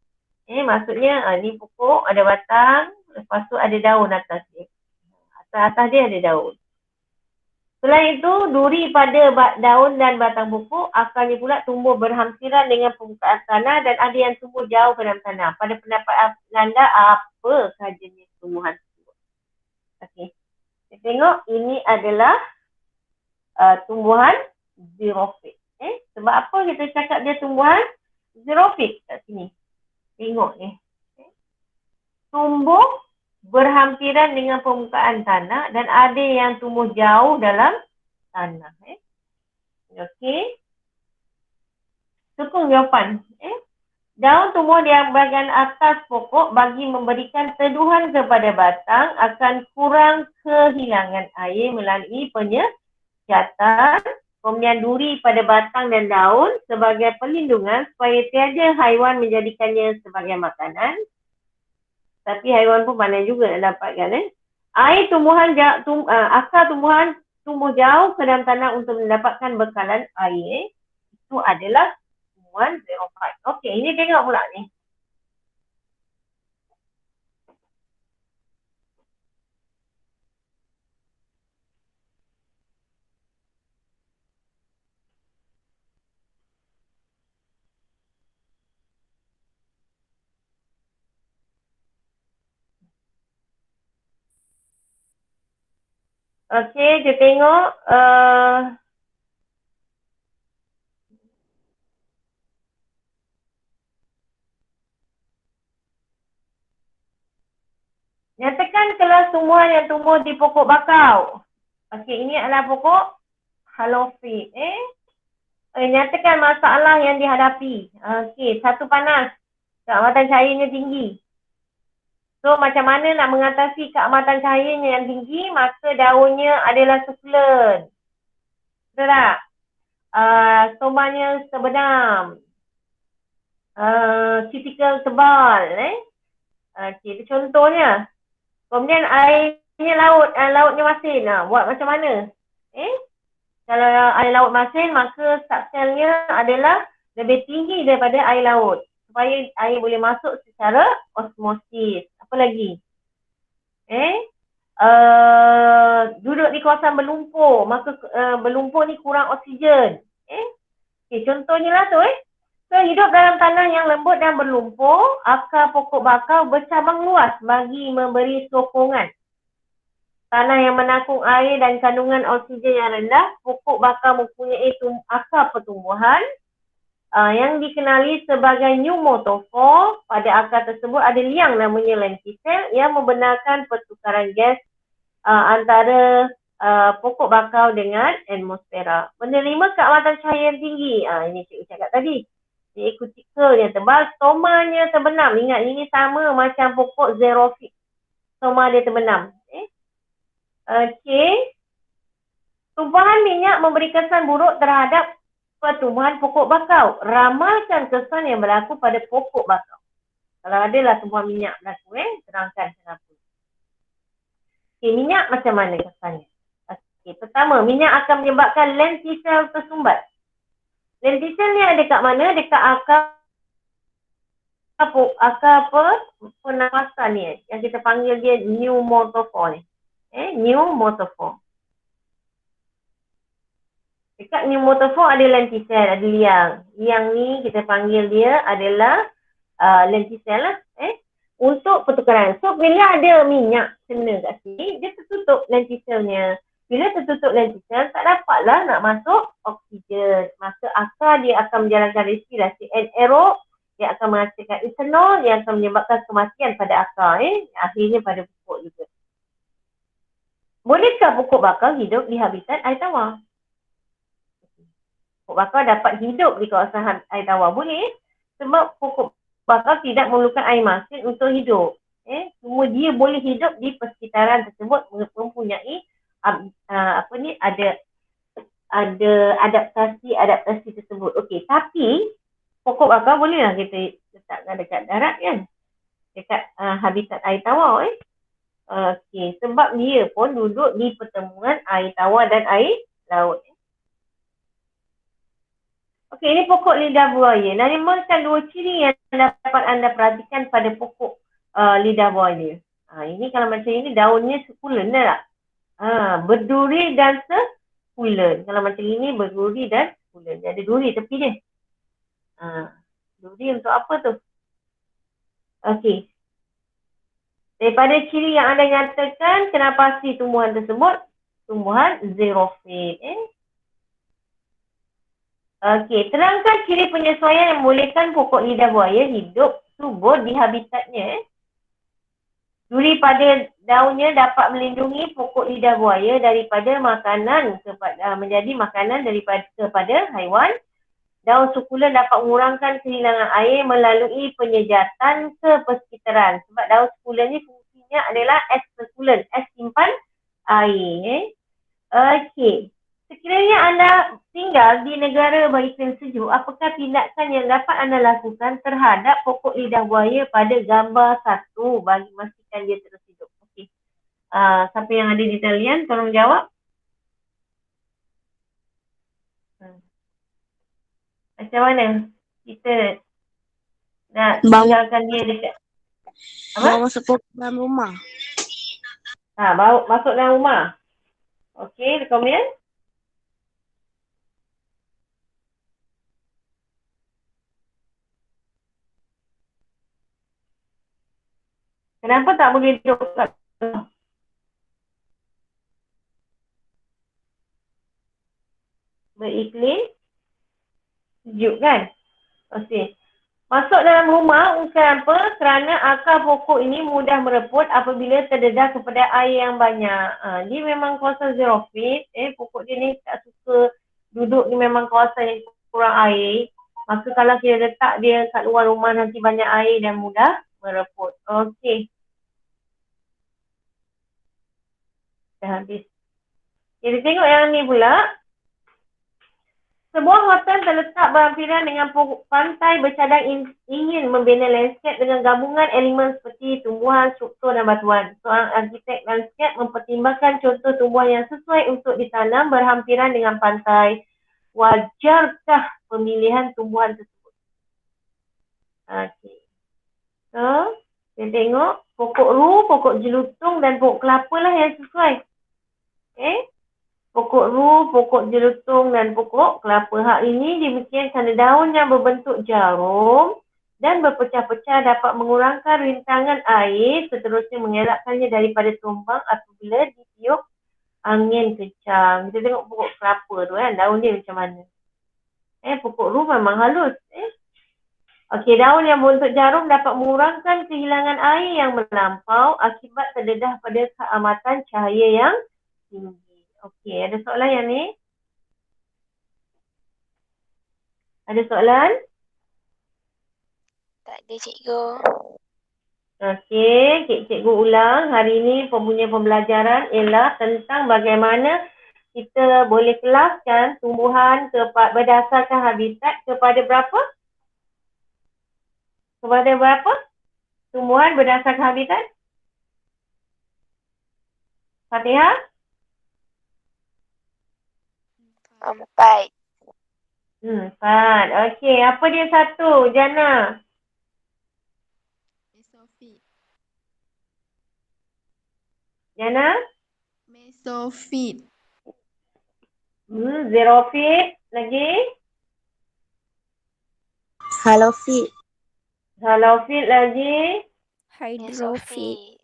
Maksudnya ni pokok ada batang, lepas tu ada daun atas dia. Atas dia ada daun. Selain itu, duri pada daun dan batang pokok akalnya pula tumbuh berhampiran dengan permukaan tanah dan ada yang tumbuh jauh ke dalam tanah. Pada pendapat anda, apa sahaja jenis tumbuhan tersebut? Okey. Kita tengok ini adalah tumbuhan xerophyte. Sebab apa kita cakap dia tumbuhan xerophyte kat sini? Tengok ni. Tumbuh berhampiran dengan permukaan tanah dan ada yang tumbuh jauh dalam tanah. Okey. Sokong jawapan. Daun tumbuh di bahagian atas pokok bagi memberikan teduhan kepada batang akan kurang kehilangan air melalui penyekatan. Kemudian duri pada batang dan daun sebagai perlindungan supaya tiada haiwan menjadikannya sebagai makanan. Tapi haiwan pun pandai juga nak dapatkan. Air tumbuhan, akar tumbuhan tumbuh jauh ke dalam tanah untuk mendapatkan bekalan air. Itu adalah tumbuhan xerophyte. Okey, ini tengok pula ni. Okey, kita tengok nyatakan kelas tumbuhan yang tumbuh di pokok bakau. Okey, ini adalah pokok halofit. Nyatakan masalah yang dihadapi. Okey, satu panas. Keamatan cahayanya tinggi. So, macam mana nak mengatasi keamatan cahayanya yang tinggi? Maka daunnya adalah sukulen. Betul tak? Stomanya terbenam. Cuticle tebal. Okey, itu contohnya. Kemudian airnya lautnya masin. Buat macam mana? Kalau air laut masin, maka subselnya adalah lebih tinggi daripada air laut. Supaya air boleh masuk secara osmosis. Apa lagi? Duduk di kawasan berlumpur, maka berlumpur ni kurang oksigen. Okay, contohnya lah tu. So, hidup dalam tanah yang lembut dan berlumpur, akar pokok bakau bercabang luas bagi memberi sokongan. Tanah yang menakung air dan kandungan oksigen yang rendah, pokok bakau mempunyai akar pertumbuhan yang dikenali sebagai pneumotophore. Pada akar tersebut ada liang namanya lenticel yang membenarkan pertukaran gas antara pokok bakau dengan atmosfera. Menerima keamatan cahaya yang tinggi. Ini cikgu cakap tadi. Ini cuticle yang tebal, stomanya terbenam. Ingat, ini sama macam pokok xerophyte. Stoma dia terbenam. Okey. Tumpahan minyak memberi kesan buruk terhadap pertumbuhan pokok bakau. Ramalkan kesan yang berlaku pada pokok bakau. Kalau adalah tumpahan minyak berlaku, terangkan kenapa. Okey, minyak macam mana kesannya? Okey, pertama, minyak akan menyebabkan lenticel tersumbat. Lenticel ni ada kat mana? Dekat akar pernafasan ni. Yang kita panggil dia pneumotophore ni. Pneumotophore. Dekat pneumotophore ada lenticel, ada liang. Liang ni kita panggil dia adalah lenticel lah. Untuk pertukaran. So, bila ada minyak kena kat sini, dia tertutup lenticelnya. Bila tertutup lenticel, tak dapatlah nak masuk oksigen. Maka akar dia akan menjalankan respirasi anaerob. Dia akan menghasilkan ethanol yang akan menyebabkan kematian pada akar. Akhirnya pada pokok juga. Bolehkah pokok bakau hidup di habitat air tawar? Pokok bakau dapat hidup di kawasan air tawar. Boleh. Sebab pokok bakau tidak memerlukan air masin untuk hidup. Cuma dia boleh hidup di persekitaran tersebut mempunyai ada adaptasi tersebut. Okey, tapi pokok bakau bolehlah kita letakkan dekat darat kan? Dekat habitat air tawar. Okey, sebab dia pun duduk di pertemuan air tawar dan air laut. Okey, ini pokok lidah buaya. Namakan dua ciri yang dapat anda perhatikan pada pokok lidah buaya. Ini kalau macam ini daunnya sukulen tak? Berduri dan pulen. Kalau macam ini berduri dan pulen. Dia ada duri tepi dia. Duri untuk apa tu? Okey. Daripada ciri yang anda nyatakan, kenapa pasti tumbuhan tersebut? Tumbuhan xerophyll. Okey, terangkan ciri penyesuaian yang membolehkan pokok lidah buaya hidup subur di habitatnya. Duri pada daunnya dapat melindungi pokok lidah buaya daripada makanan menjadi makanan kepada haiwan. Daun sukulen dapat mengurangkan kehilangan air melalui penyejatan ke persekitaran. Sebab daun sukulen ni fungsinya adalah es sukulen, es simpan air. Okey. Sekiranya anda tinggal di negara beriklim sejuk, apakah tindakan yang dapat anda lakukan terhadap pokok lidah buaya pada gambar 1 bagi memastikan dia terus hidup? Okey. Siapa yang ada di talian, tolong jawab. Macam mana kita nak tinggalkan dia dekat apa? Bawa masuk dalam rumah. Bawa masuk dalam rumah. Okey, kemudian? Kenapa tak boleh duduk kat rumah? Beriklim sejuk kan? Okey. Masuk dalam rumah bukan apa? Kerana akar pokok ini mudah mereput apabila terdedah kepada air yang banyak. Dia memang kawasan xerophyll. Pokok dia ni tak suka duduk di memang kawasan yang kurang air. Maka kalau kita letak dia kat luar rumah nanti banyak air dan mudah mereput. Okey. Dah habis. Kita tengok yang ni pula. Sebuah hotel terletak berhampiran dengan pantai bercadang ingin membina landscape dengan gabungan elemen seperti tumbuhan, struktur dan batuan. Seorang arkitek landscape mempertimbangkan contoh tumbuhan yang sesuai untuk ditanam berhampiran dengan pantai. Wajarkah pemilihan tumbuhan tersebut? Okey. So, kita tengok pokok ru, pokok jelutung dan pokok kelapa lah yang sesuai. Okey. Pokok ru, pokok jelutung dan pokok kelapa. Hal ini demikian kerana daun yang berbentuk jarum dan berpecah-pecah dapat mengurangkan rintangan air, seterusnya mengelakkannya daripada tumbang apabila ditiup angin kencang. Kita tengok pokok kelapa tu kan, daun dia macam mana. Pokok ru memang halus. Okey, daun yang berbentuk jarum dapat mengurangkan kehilangan air yang melampau akibat terdedah pada keamatan cahaya yang tinggi. Okey, ada soalan yang ni? Ada soalan? Tak ada, cikgu. Okey, cikgu ulang. Hari ini punya pembelajaran ialah tentang bagaimana kita boleh kelaskan tumbuhan berdasarkan habitat kepada berapa? Kepada berapa? Tumbuhan berdasarkan habitat? Fatihah? 4. 4. Okey, apa dia satu? Jana? Mesophyll. Jana? Mesophyll. Xerophyll. Lagi? Halophyll. Halophyll lagi? Hydrophyll.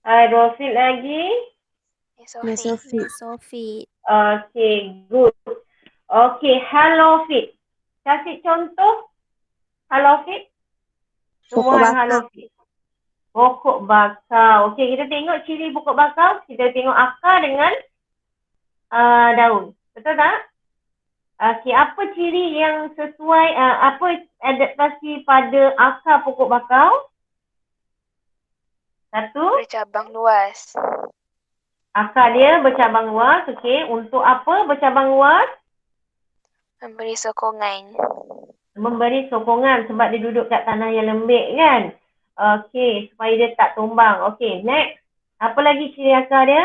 Hydrophyll lagi? Mesophyll. Mesophyll. Okay, good. Okay, halophyll. Kasih contoh halophyll. Pokok Tumbuhan bakau. halophyll. Pokok bakau. Okay, kita tengok ciri pokok bakau. Kita tengok akar dengan daun. Betul tak? Okay, apa ciri yang sesuai, apa adaptasi pada akar pokok bakau? Satu. Bercabang luas. Akar dia bercabang luas. Okey, untuk apa bercabang luas? Memberi sokongan. Memberi sokongan sebab dia duduk kat tanah yang lembik kan. Okey, supaya dia tak tumbang. Okey, next. Apa lagi ciri akar dia?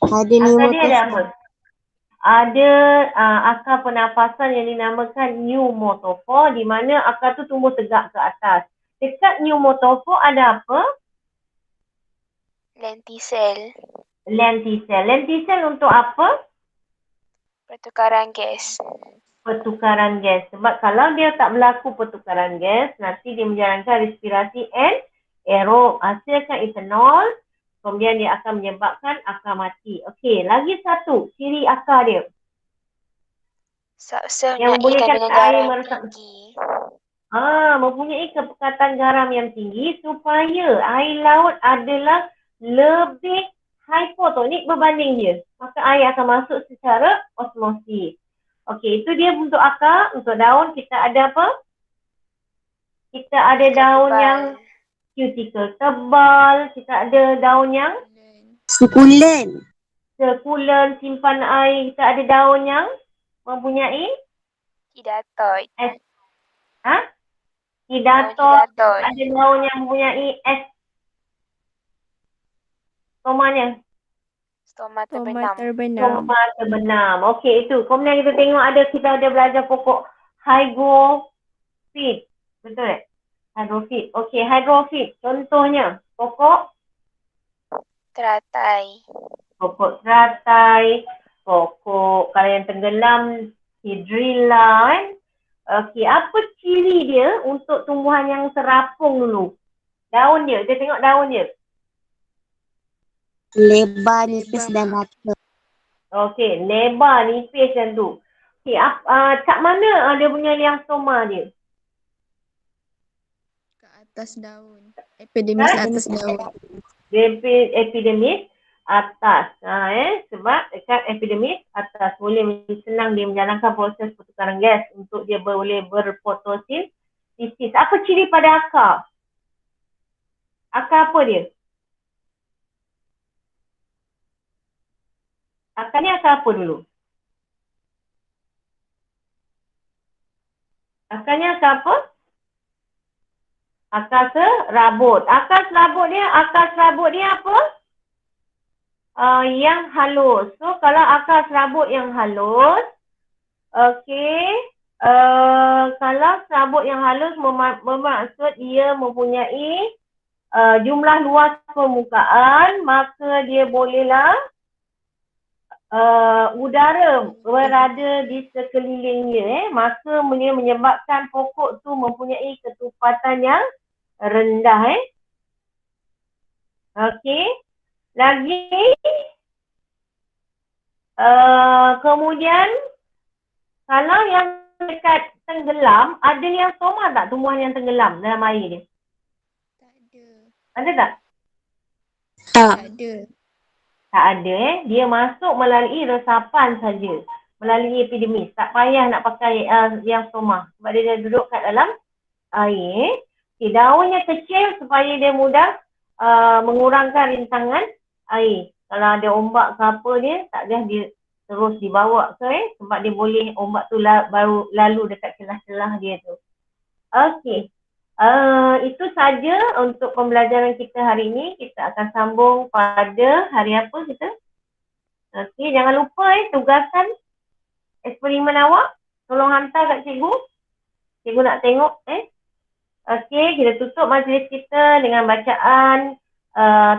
Ada Akar dia ada apa? pneumotophore. Ada akar pernafasan yang dinamakan pneumotophore di mana akar tu tumbuh tegak ke atas. Dekat pneumotophore ada apa? Lenticel. Lenticel. Lenticel untuk apa? Pertukaran gas. Pertukaran gas. Sebab kalau dia tak berlaku pertukaran gas, nanti dia menjalankan respirasi aerob, hasilkan etanol, kemudian dia akan menyebabkan akar mati. Okey, lagi satu ciri akar dia. Yang Mempunyai membolehkan kandungan air garam meresap. tinggi. Mempunyai kepekatan garam yang tinggi supaya air laut adalah lebih hipotonik berbanding dia. Maka air akan masuk secara osmosis. Okey, itu dia untuk akar. Untuk daun kita ada apa? Kita ada daun yang cuticle tebal. Kita ada daun yang Sukulen. sekulen, simpan air. Kita ada daun yang mempunyai Hidatoid. Hidatot. Hidatoid. Ada daun yang mempunyai stomanya. Stoma Stoma terbenam. terbenam. Stoma terbenam. Okey, itu. Kemudian kita tengok kita ada belajar pokok hydrophyt. Betul tak? Hydrophyt. Okey, hydrophyt. Contohnya, pokok Teratai. pokok teratai, pokok kalau yang tenggelam, hidrilla. Okey, apa ciri dia untuk tumbuhan yang serapung dulu? Daun dia, kita tengok daun dia. Lebar, nipis dan rata. Okey, lebar, nipis macam tu. Okey, kat mana dia punya liang stoma dia? Ke atas daun. Epidermis atas daun. Epidermis atas. Sebab dekat epidermis atas boleh senang dia menjalankan proses pertukaran gas untuk dia boleh berfotosintesis. Apa ciri pada akar? Akar apa dia? Akar ni akar apa dulu? Akarnya akar apa? Akar serabut. Akar serabut dia apa? Yang halus. So kalau akar serabut yang halus, okey. Kalau serabut yang halus bermaksud dia mempunyai jumlah luas permukaan, maka dia bolehlah udara berada di sekelilingnya, maka dia menyebabkan pokok tu mempunyai ketupatan yang rendah. Okey. Lagi kemudian kalau yang dekat tenggelam, ada yang stoma tak tumbuhan yang tenggelam dalam air ni? Tak ada. Ada tak? Tak. Tak ada. Tak ada. Dia masuk melalui resapan saja. Melalui epidermis. Tak payah nak pakai yang stoma. Sebab dia duduk kat dalam air. Okay, daunnya kecil supaya dia mudah mengurangkan rintangan air. Kalau ada ombak ke apa dia, tak payah dia terus dibawa ke sebab dia boleh ombak tu baru lalu dekat celah-celah dia tu. Okey. Itu saja untuk pembelajaran kita hari ini. Kita akan sambung pada hari apa kita? Okey, jangan lupa tugasan eksperimen awak. Tolong hantar kat cikgu. Cikgu nak tengok. Okey, kita tutup majlis kita dengan bacaan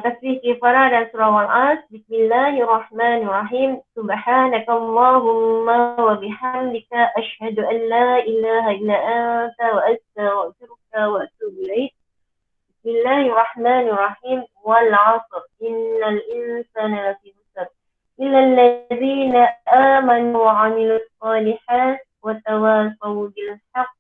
tasbih kifarah dan surah Al-As. Bismillahirrahmanirrahim. Subhanakallahumma wa bihamdika asyhadu an la ilaha illa anta wa astaghfiruka wa atubu ilaik. Bismillahirrahmanirrahim. Wal 'asr innal insana lafi khusr illa alladhina amanu wa 'amilus shalihat wa tawasaw bil haqq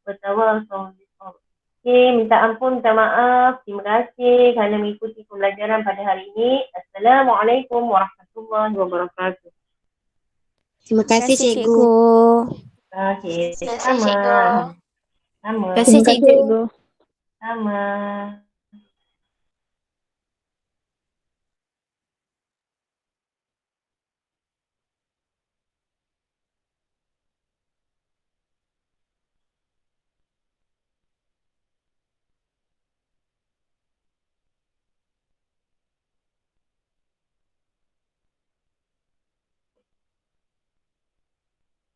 wa tawasaw bis sabr. Okay, minta ampun, minta maaf. Terima kasih kerana mengikuti pembelajaran pada hari ini. Assalamualaikum warahmatullahi wabarakatuh. Terima kasih, cikgu. Okay, Terima kasih, sama. cikgu. Sama. Terima kasih, cikgu. Sama.